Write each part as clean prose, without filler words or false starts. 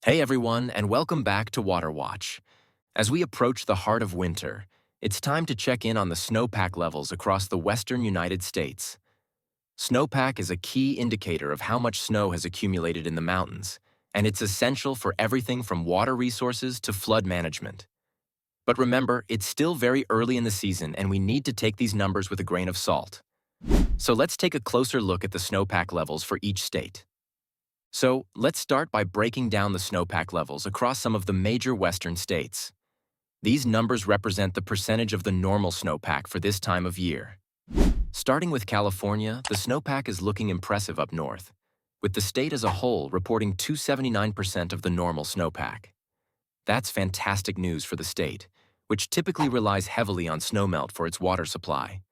Hey everyone, and welcome back to Water Watch. As we approach the heart of winter, it's time to check in on the snowpack levels across the western United States. Snowpack is a key indicator of how much snow has accumulated in the mountains, and it's essential for everything from water resources to flood management. But remember, it's still very early in the season and we need to take these numbers with a grain of salt. So let's take a closer look at the snowpack levels for each state. So let's start by breaking down the snowpack levels across some of the major western states. These numbers represent the percentage of the normal snowpack for this time of year. Starting with California, the snowpack is looking impressive up north, with the state as a whole reporting 279% of the normal snowpack. That's fantastic news for the state, which typically relies heavily on snowmelt for its water supply.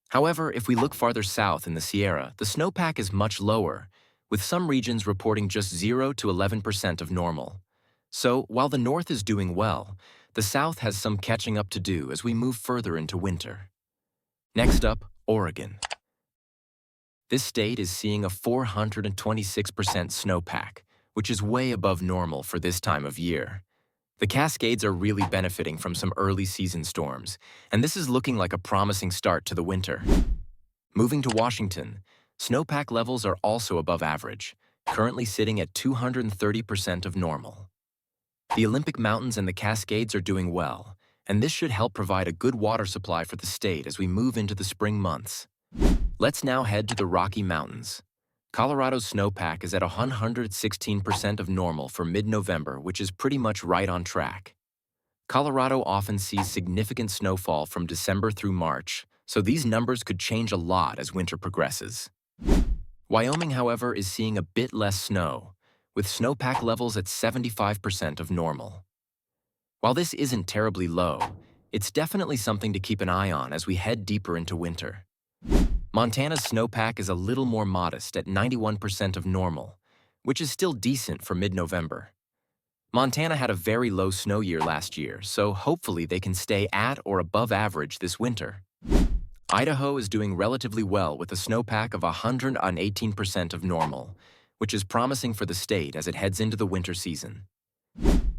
However, if we look farther south in the Sierra, the snowpack is much lower, with some regions reporting just 0 to 11% of normal. So, while the north is doing well, the south has some catching up to do as we move further into winter. Next up, Oregon. This state is seeing a 426% snowpack, which is way above normal for this time of year. The Cascades are really benefiting from some early season storms, and this is looking like a promising start to the winter. Moving to Washington, snowpack levels are also above average, currently sitting at 230% of normal. The Olympic Mountains and the Cascades are doing well, and this should help provide a good water supply for the state as we move into the spring months. Let's now head to the Rocky Mountains. Colorado's snowpack is at 116% of normal for mid-November, which is pretty much right on track. Colorado often sees significant snowfall from December through March, so these numbers could change a lot as winter progresses. Wyoming, however, is seeing a bit less snow, with snowpack levels at 75% of normal. While this isn't terribly low, it's definitely something to keep an eye on as we head deeper into winter. Montana's snowpack is a little more modest at 91% of normal, which is still decent for mid-November. Montana had a very low snow year last year, so hopefully they can stay at or above average this winter. Idaho is doing relatively well with a snowpack of 118% of normal, which is promising for the state as it heads into the winter season.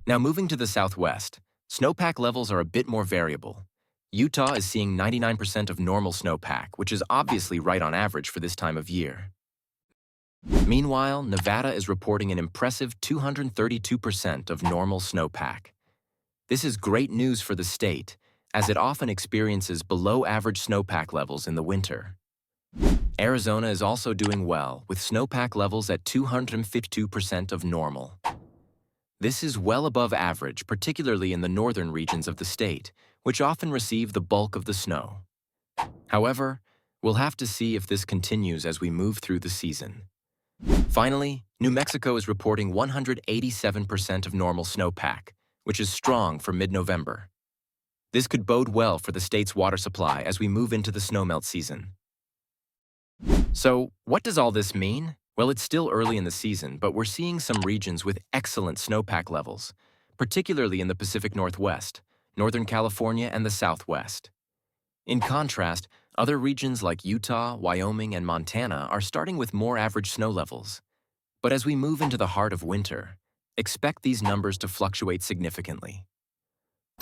Now moving to the southwest, snowpack levels are a bit more variable. Utah is seeing 99% of normal snowpack, which is obviously right on average for this time of year. Meanwhile, Nevada is reporting an impressive 232% of normal snowpack. This is great news for the state, as it often experiences below-average snowpack levels in the winter. Arizona is also doing well, with snowpack levels at 252% of normal. This is well above average, particularly in the northern regions of the state, which often receive the bulk of the snow. However, we'll have to see if this continues as we move through the season. Finally, New Mexico is reporting 187% of normal snowpack, which is strong for mid-November. This could bode well for the state's water supply as we move into the snowmelt season. So, what does all this mean? Well, it's still early in the season, but we're seeing some regions with excellent snowpack levels, particularly in the Pacific Northwest, Northern California, and the Southwest. In contrast, other regions like Utah, Wyoming, and Montana are starting with more average snow levels. But as we move into the heart of winter, expect these numbers to fluctuate significantly.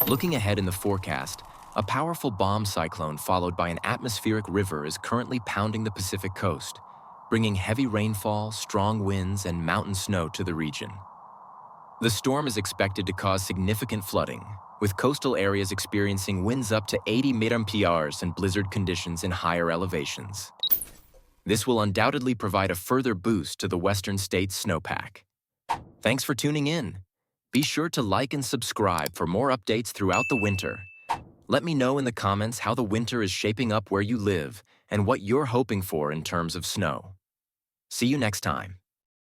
Looking ahead in the forecast, a powerful bomb cyclone followed by an atmospheric river is currently pounding the Pacific coast, bringing heavy rainfall, strong winds, and mountain snow to the region. The storm is expected to cause significant flooding, with coastal areas experiencing winds up to 80 mph and blizzard conditions in higher elevations. This will undoubtedly provide a further boost to the western states' snowpack. Thanks for tuning in. Be sure to like and subscribe for more updates throughout the winter. Let me know in the comments how the winter is shaping up where you live and what you're hoping for in terms of snow. See you next time.